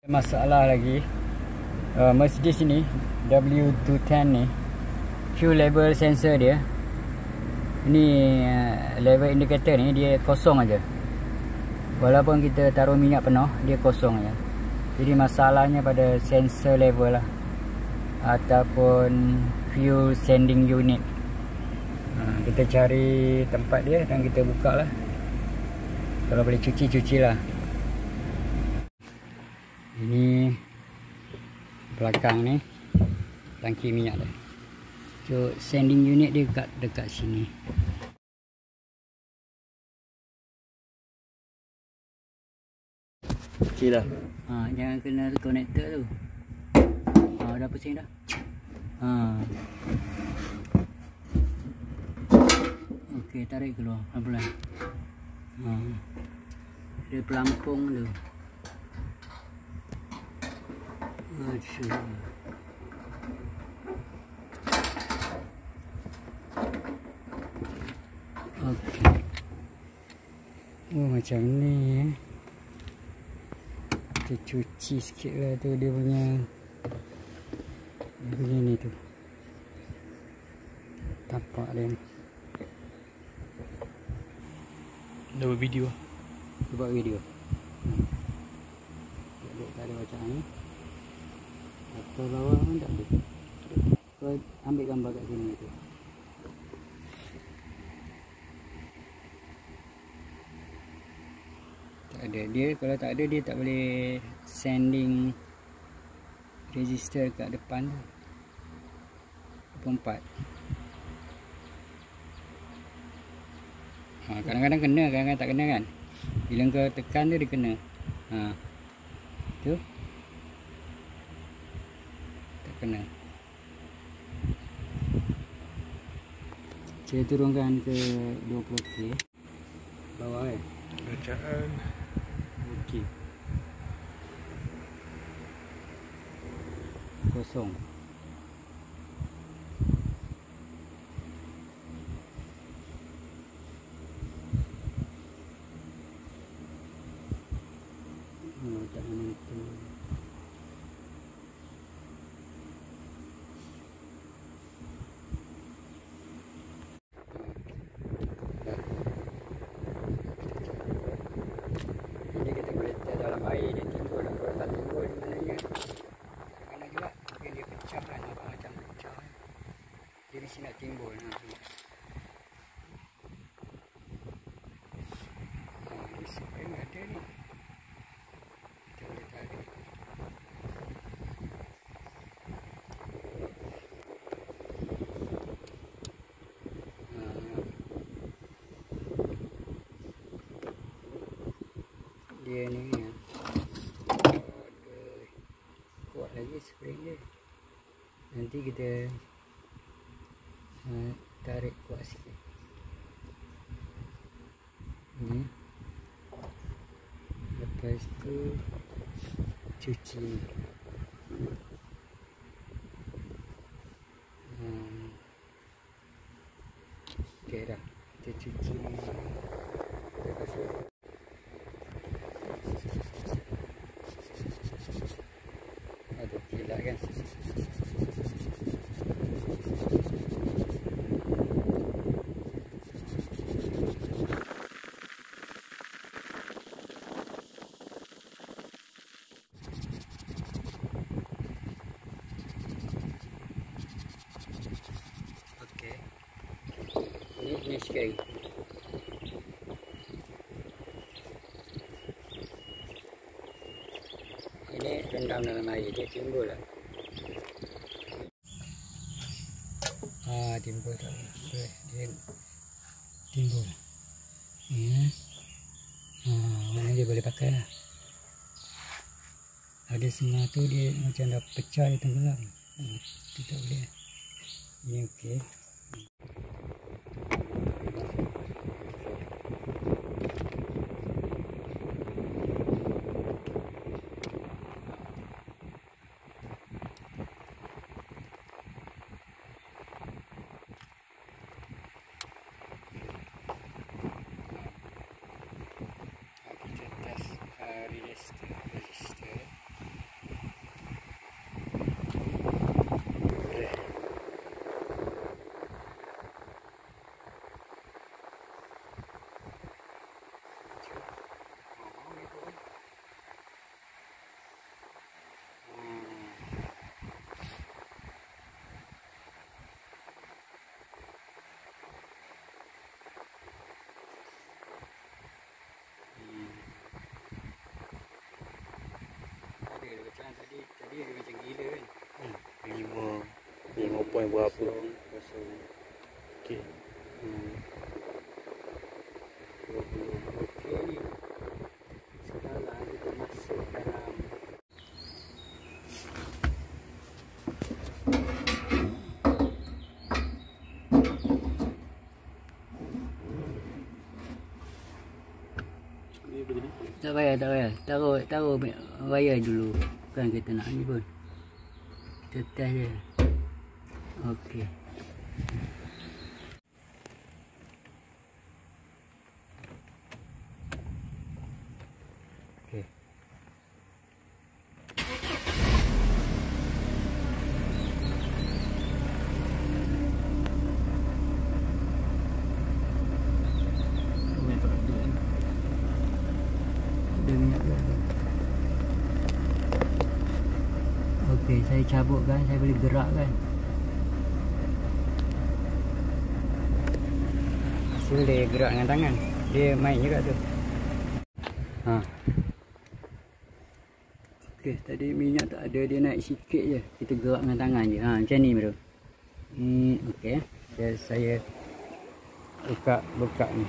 Masalah lagi Mercedes ini W210 ni, fuel level sensor dia ni, level indicator ni dia kosong aja. Walaupun kita taruh minyak penuh, dia kosong aja. Jadi masalahnya pada sensor level lah, ataupun fuel sending unit. Kita cari tempat dia dan kita buka lah. Kalau boleh cuci lah. Ini belakang ni tangki minyak dia. So sending unit dia dekat sini. Okey dah. Jangan kena connector tu. Dah pusing dah. Okey, tarik keluar pelan-pelan. Dia pelampung tu. Okey. Macam ni. Kita cuci sikit lah tu dia punya ni tu. Tapak dia ni. Dah buat video. Buat video. Tak ada macam ni. Atau bawah pun tak ada. Kau ambil gambar kat sini tu. Tak ada. Dia kalau tak ada, dia tak boleh sending resistor kat depan tu. 24. Kadang-kadang kena, kadang-kadang tak kena kan. Bila kau tekan tu dia kena. Tu tak kena. Saya turunkan ke 20k bawah kan. Bacaan. Okey. Kosong. Tak menentu. Ini kita boleh letak dalam air, dia timbul. Kalau tak timbul, maknanya kena juga. Mungkin dia pecah kan, nampak macam pecah kan. Dia mesti nak timbul. Ni spring ada ni. Kita boleh tarik. Dia ni kan. Kuat lagi spring dia. Nanti kita tarik kuat sikit. Ni. Lepas tu cuci. Okey dah. Kita cuci. Kita kasih. Aduh, kilat kan. Okey. Ini sikit lagi. Ini rendam dalam air, dia timbul lah. Timbul tak? Dia timbul. Mana dia boleh pakai lah. Ada setengah tu dia macam dah pecah, dia tenggelam. Itu tak boleh. Ini okey. Kita test resistor. point berapa. Kosong. Okey. Okey ni. Sekarang kita masuk dalam tak payah. Taruh wayar dulu. Bukan kita nak ni pun. Kita test je. Okey. Okey. Okey, saya cabut kan, saya boleh gerak kan. Hasil dia gerak dengan tangan. Dia main juga tu. Okey, tadi minyak tak ada, dia naik sikit je. Kita gerak dengan tangan je. Macam ni bro. Okey. Saya buka ni.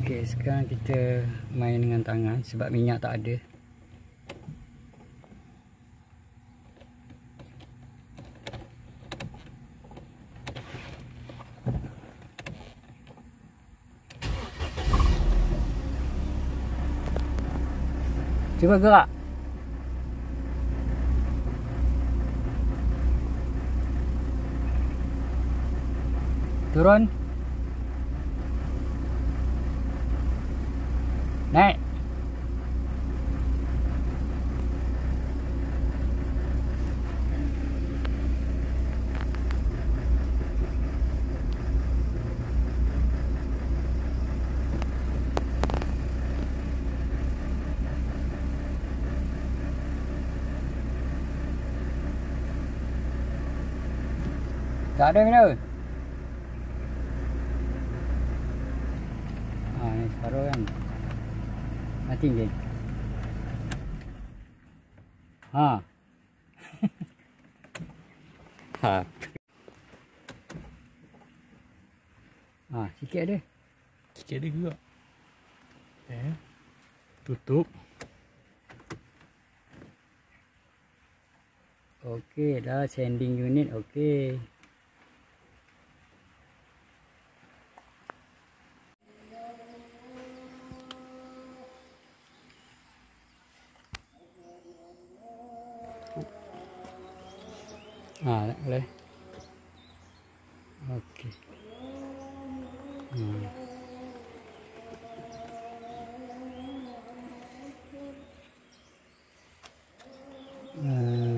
Okey, sekarang kita main dengan tangan sebab minyak tak ada. Cuba gerak. Turun. Naik. Tak ada benda. Ni separuh kan. Mati je. Sikit ada. Sikit ada juga. Tutup. Okey dah, sending unit okey. Tak boleh. Okey.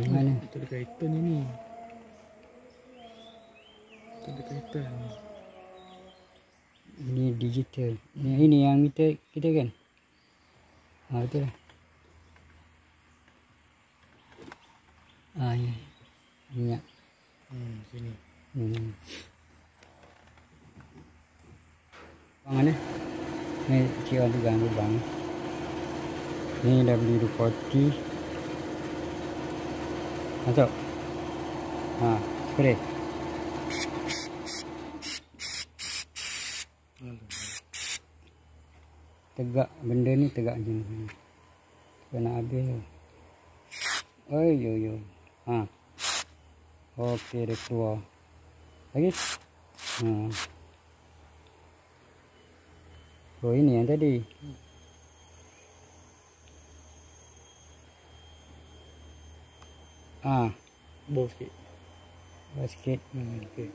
Mana? Tak ada kaitan ni. Tak ada kaitan. Ini digital. Ini yang meter kita kan? Betul lah. Ya. Minyak. Sini. Bang mana? Ni cik orang pegang lubang. Ni W240. Masuk. Spray. Tegak benda ni, tegak macam ni. Kau nak habis tu. Yo. Okey, dia keluar. Lagi. Oh, ini yang tadi. Bawah sikit. Bawah sikit. Okey.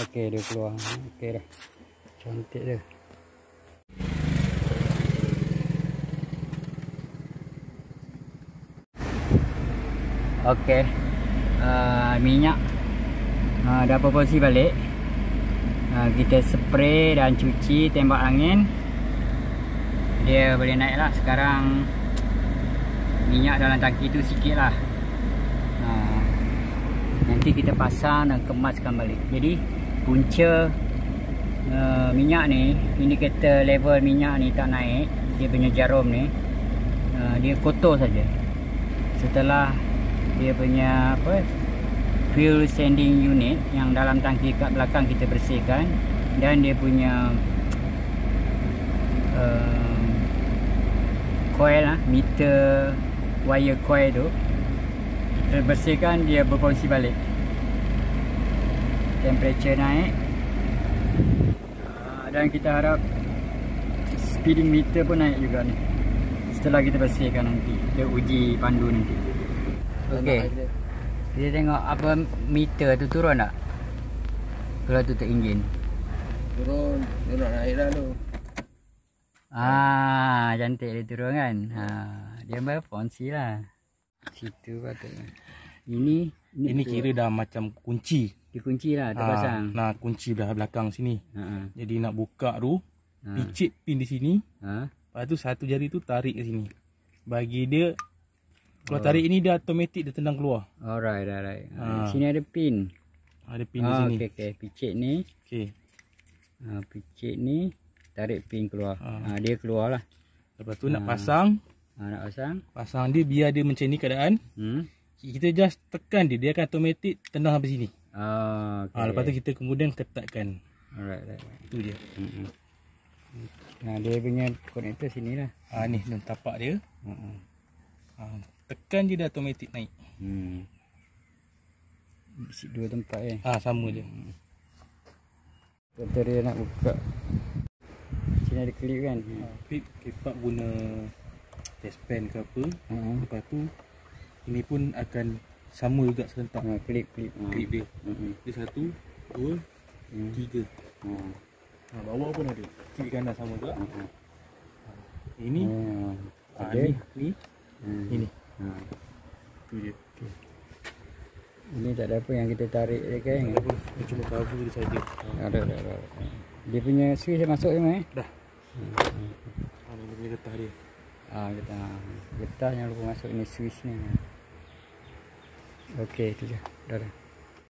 Okey, dia keluar. Okey dah. Cantik dia. Okey. Minyak dah proporsi balik. Kita spray dan cuci, tembak angin. Dia boleh naik lah. Sekarang minyak dalam tangki tu sikit lah. Nanti kita pasang dan kemaskan balik. Jadi punca minyak ni, indikator level minyak ni tak naik. dia punya jarum ni, dia kotor saja. Setelah dia punya fuel sending unit yang dalam tangki kat belakang kita bersihkan, dan dia punya coil meter wire coil tu kita bersihkan, dia berfungsi balik. Temperature naik, dan kita harap speeding meter pun naik juga ni setelah kita bersihkan nanti. Kita uji pandu nanti. Okey, kita tengok apa meter tu turun tak kalau tutup enjin. Turun, dia nak naik dah tu. Cantik dia turun kan. Dia berfungsi lah. Situ patutnya. Ini kira dah macam kunci. dikunci lah, terpasang. Nah, kunci belah belakang sini. Jadi nak buka tu, picit pin di sini. Lepas tu satu jari tu tarik ke sini. Bagi dia, kalau tarik ini dia automatik dia tendang keluar. Alright. Sini ada pin. Ada pin di sini. Okey. Picit ni. Okey. Picit ni, tarik pin keluar. Dia keluar lah. Lepas tu nak pasang. Nak pasang. Pasang dia biar dia macam ni keadaan. Kita just tekan dia, dia akan automatik tendang sampai sini. Okay. Lepas tu kita kemudian ketatkan. Alright. Itu je. Dia punya konektor sini lah. Ni tapak dia. Tekan je dia automatik naik. Isi dua tempat Sama je. Contoh dia nak buka. Sini ada klip kan. Klip kepak guna test pen ke apa. Lepas tu ini pun akan sama juga serentak. Klip Klip dia. Dia 1, 2, 3. Bawah pun ada. Kiri kanan sama juga. Ini. Ni. Ini. Tu je. Ini tak ada apa yang kita tarik dia kan. Tak ada apa. Dia cuma cover dia saja. Ada. Dia punya switch masuk memang Dah. Dia punya getah dia. Getah yang lupa masuk ni switch ni. Okey, itu je. Dah.